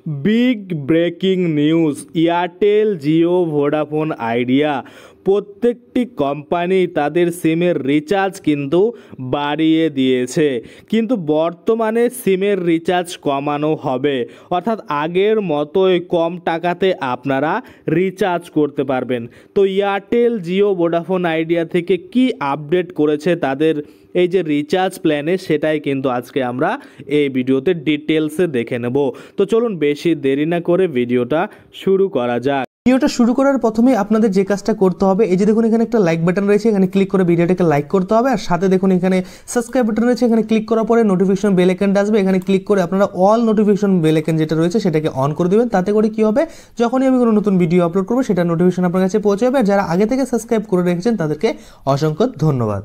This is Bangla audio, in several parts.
Big breaking news, Airtel, Jio, Vodafone idea প্রত্যেকটি কোম্পানি তাদের সিমের রিচার্জ কিন্তু বাড়িয়ে দিয়েছে। কিন্তু বর্তমানে সিমের রিচার্জ কমানো হবে, অর্থাৎ আগের মতোই কম টাকাতে আপনারা রিচার্জ করতে পারবেন। তো এয়ারটেল, জিও, ভোডাফোন আইডিয়া থেকে কি আপডেট করেছে তাদের এই যে রিচার্জ প্ল্যানে, সেটাই কিন্তু আজকে আমরা এই ভিডিওতে ডিটেলসে দেখে নেব। তো চলুন বেশি দেরি না করে ভিডিওটা শুরু করা যাক। ভিডিওটা শুরু করার প্রথমে আপনাদের যে কাজটা করতে হবে, এই যে দেখুন এখানে একটা লাইক বাটন রয়েছে, এখানে ক্লিক করে ভিডিওটাকে লাইক করতে হবে। আর সাথে দেখুন এখানে সাবস্ক্রাইব বাটন রয়েছে, এখানে ক্লিক করার পরে নোটিফিকেশন বেল আইকনটা আসবে, এখানে ক্লিক করে আপনারা অল নোটিফিকেশন বেল আইকন যেটা রয়েছে সেটাকে অন করে দেবেন। তাতে করে কি হবে, যখনই আমি কোনো নতুন ভিডিও আপলোড করবো সেটা নোটিফিকেশন আপনার কাছে পৌঁছে যাবে। আর যারা আগে থেকে সাবস্ক্রাইব করে রেখেছেন তাদেরকে অসংখ্য ধন্যবাদ।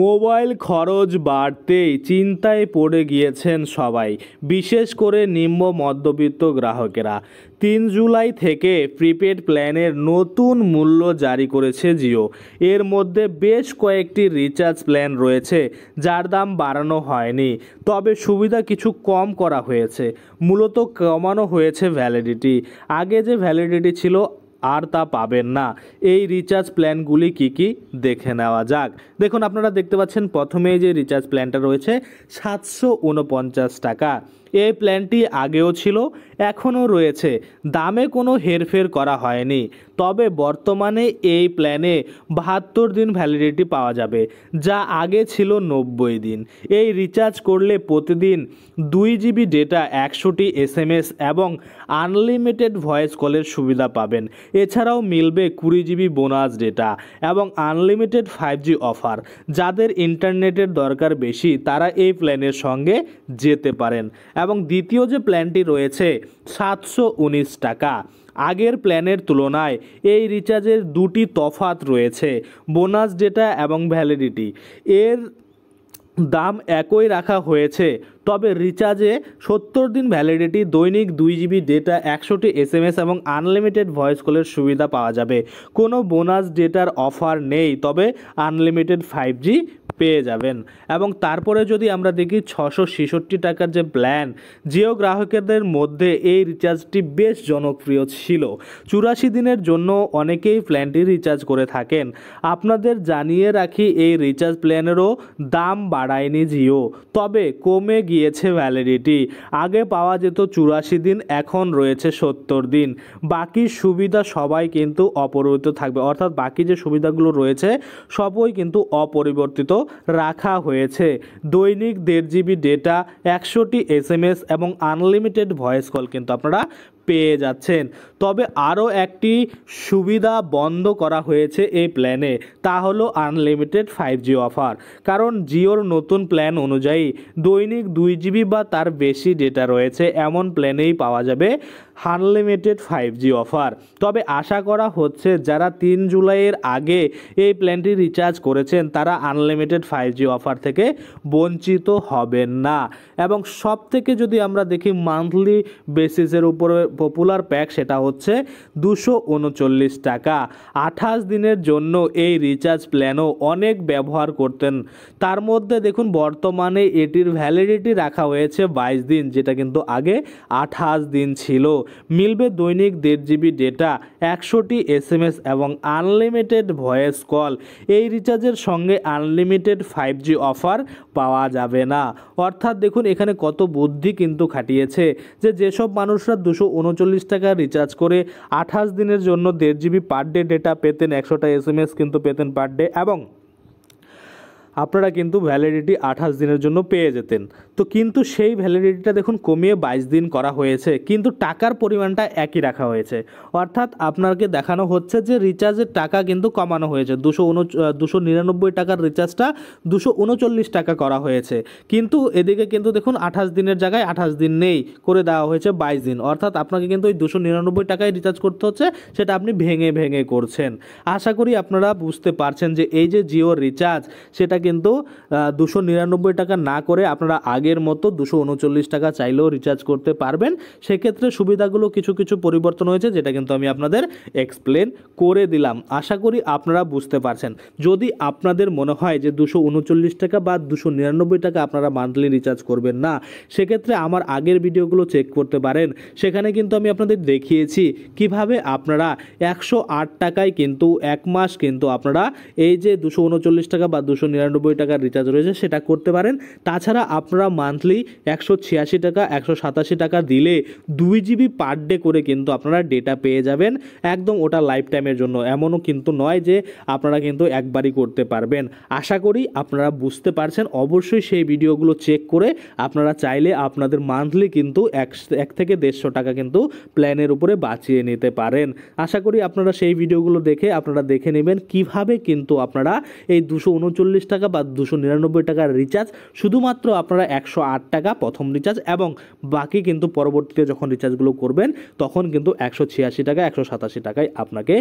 মোবাইল খরচ বাড়তেই চিন্তায় পড়ে গিয়েছেন সবাই, বিশেষ করে নিম্ন মধ্যবিত্ত গ্রাহকেরা। 3 জুলাই থেকে প্রিপেড প্ল্যানের নতুন মূল্য জারি করেছে জিও। এর মধ্যে বেশ কয়েকটি রিচার্জ প্ল্যান রয়েছে যার দাম বাড়ানো হয়নি, তবে সুবিধা কিছু কম করা হয়েছে। মূলত কমানো হয়েছে ভ্যালিডিটি। আগে যে ভ্যালিডিটি ছিল আর তা পাবেন না। এই রিচার্জ প্ল্যানগুলি কি কি দেখে নেওয়া যাক। দেখুন আপনারা দেখতে পাচ্ছেন প্রথমেই যে রিচার্জ প্ল্যানটা রয়েছে 749 টাকা। এই প্ল্যানটি আগেও ছিল, এখনও রয়েছে, দামে কোনো হেরফের করা হয়নি। তবে বর্তমানে এই প্ল্যানে 72 দিন ভ্যালিডিটি পাওয়া যাবে, যা আগে ছিল 90 দিন। এই রিচার্জ করলে প্রতিদিন 2 জিবি ডেটা, 100টি SMS এবং আনলিমিটেড ভয়েস কলের সুবিধা পাবেন। এছাড়াও মিলবে 20 জিবি বোনাস ডেটা এবং আনলিমিটেড 5G অফার। যাদের ইন্টারনেটের দরকার বেশি তারা এই প্ল্যানের সঙ্গে যেতে পারেন। এবং দ্বিতীয় যে প্ল্যানটি রয়েছে 719 টাকা, আগের প্ল্যানের তুলনায় এই রিচার্জের দুটি তফাৎ রয়েছে, বোনাস ডেটা এবং ভ্যালিডিটি। এর দাম একই রাখা হয়েছে, তবে রিচার্জে 70 দিন ভ্যালিডিটি, দৈনিক 2 জিবি ডেটা, 100টি SMS এবং আনলিমিটেড ভয়েস কলের সুবিধা পাওয়া যাবে। কোনো বোনাস ডেটার অফার নেই, তবে আনলিমিটেড 5G পেয়ে যাবেন। এবং তারপরে যদি আমরা দেখি 666 টাকার যে প্ল্যান, জিও গ্রাহকদের মধ্যে এই রিচার্জটি বেশ জনপ্রিয় ছিল। 84 দিনের জন্য অনেকেই প্ল্যানটি রিচার্জ করে থাকেন। আপনাদের জানিয়ে রাখি, এই রিচার্জ প্ল্যানেরও দাম বাড়ায়নি জিও, তবে কমে গিয়েছে ভ্যালিডিটি। আগে পাওয়া যেত 84 দিন, এখন রয়েছে 70 দিন। বাকি সুবিধা সবাই কিন্তু অপরিবর্তিত থাকবে, অর্থাৎ বাকি যে সুবিধাগুলো রয়েছে সবই কিন্তু অপরিবর্তিত রাখা হয়েছে। দৈনিক 1.5 জিবি ডেটা, 100টি SMS এবং আনলিমিটেড ভয়েস কল কিন্তু আপনারা পেয়ে যাচ্ছেন। তবে আরও একটি সুবিধা বন্ধ করা হয়েছে এই প্ল্যানে, তা হলো আনলিমিটেড 5G অফার। কারণ জিওর নতুন প্ল্যান অনুযায়ী দৈনিক 2 জিবি বা তার বেশি ডেটা রয়েছে এমন প্ল্যানেই পাওয়া যাবে আনলিমিটেড 5G অফার। তবে আশা করা হচ্ছে যারা 3 জুলাইয়ের আগে এই প্ল্যানটি রিচার্জ করেছেন তারা আনলিমিটেড 5G অফার থেকে বঞ্চিত হবেন না। এবং সব থেকে যদি আমরা দেখি মান্থলি বেসিসের উপরে পপুলার প্যাক, সেটা হচ্ছে 239 টাকা। 28 দিনের জন্য এই রিচার্জ প্ল্যানও অনেক ব্যবহার করতেন। তার মধ্যে দেখুন বর্তমানে এটির ভ্যালিডিটি রাখা হয়েছে 22 দিন, যেটা কিন্তু আগে 28 দিন ছিল। মিলবে দৈনিক 1.5 জিবি ডেটা, 100টি SMS এবং আনলিমিটেড ভয়েস কল। এই রিচার্জের সঙ্গে আনলিমিটেড 5G অফার পাওয়া যাবে না। অর্থাৎ দেখুন এখানে কত বুদ্ধি কিন্তু খাটিয়েছে, যেসব মানুষরা 239 টাকা রিচার্জ করে 28 দিনের জন্য 1.5 জিবি পার ডে ডেটা পেতেন, 100টা SMS কিন্তু পেতেন পার ডে, এবং আপনারা কিন্তু ভ্যালিডিটি 28 দিনের জন্য পেয়ে যেতেন। তো কিন্তু সেই ভ্যালিডিটিটা দেখুন কমিয়ে 22 দিন করা হয়েছে, কিন্তু টাকার পরিমাণটা একই রাখা হয়েছে। অর্থাৎ আপনাকে দেখানো হচ্ছে যে রিচার্জের টাকা কিন্তু কমানো হয়েছে। 299 টাকার রিচার্জটা 239 টাকা করা হয়েছে, কিন্তু এদিকে কিন্তু দেখুন 28 দিনের জায়গায় 28 দিন নেই, করে দেওয়া হয়েছে 22 দিন। অর্থাৎ আপনাকে কিন্তু ওই 299 টাকায় রিচার্জ করতে হচ্ছে, সেটা আপনি ভেঙে ভেঙে করছেন। আশা করি আপনারা বুঝতে পারছেন যে এই যে জিও রিচার্জ, সেটা কিন্তু 299 টাকা না করে আপনারা আগের মতো 239 টাকা চাইলেও রিচার্জ করতে পারবেন। সেক্ষেত্রে সুবিধাগুলো কিছু কিছু পরিবর্তন হয়েছে, যেটা কিন্তু আমি আপনাদের এক্সপ্লেন করে দিলাম। আশা করি আপনারা বুঝতে পারছেন। যদি আপনাদের মনে হয় যে 239 টাকা বা 299 টাকা আপনারা মান্থলি রিচার্জ করবেন না, সেক্ষেত্রে আমার আগের ভিডিওগুলো চেক করতে পারেন। সেখানে কিন্তু আমি আপনাদের দেখিয়েছি কিভাবে আপনারা 108 টাকায় কিন্তু এক মাস কিন্তু আপনারা এই যে 239 টাকা বা 299 টাকার রিচার্জ রয়েছে সেটা করতে পারেন। তাছাড়া আপনারা মান্থলি 186 টাকা 187 টাকা দিলে 2 জিবি পার ডে করে কিন্তু আপনারা ডেটা পেয়ে যাবেন একদম, ওটা লাইফ টাইমের জন্য। এমনও কিন্তু নয় যে আপনারা কিন্তু একবারই করতে পারবেন। আশা করি আপনারা বুঝতে পারছেন। অবশ্যই সেই ভিডিওগুলো চেক করে আপনারা চাইলে আপনাদের মান্থলি কিন্তু 1 থেকে 150 টাকা কিন্তু প্ল্যানের উপরে বাঁচিয়ে নিতে পারেন। আশা করি আপনারা সেই ভিডিওগুলো দেখে আপনারা দেখে নেবেন কিভাবে কিন্তু আপনারা এই 239 টাকা বা 299 টাকার রিচার্জ শুধুমাত্র আপনারা 108 টাকা প্রথম রিচার্জ, এবং বাকি কিন্তু পরবর্তীতে যখন রিচার্জগুলো করবেন তখন কিন্তু 186 টাকা 187 টাকায় আপনাকে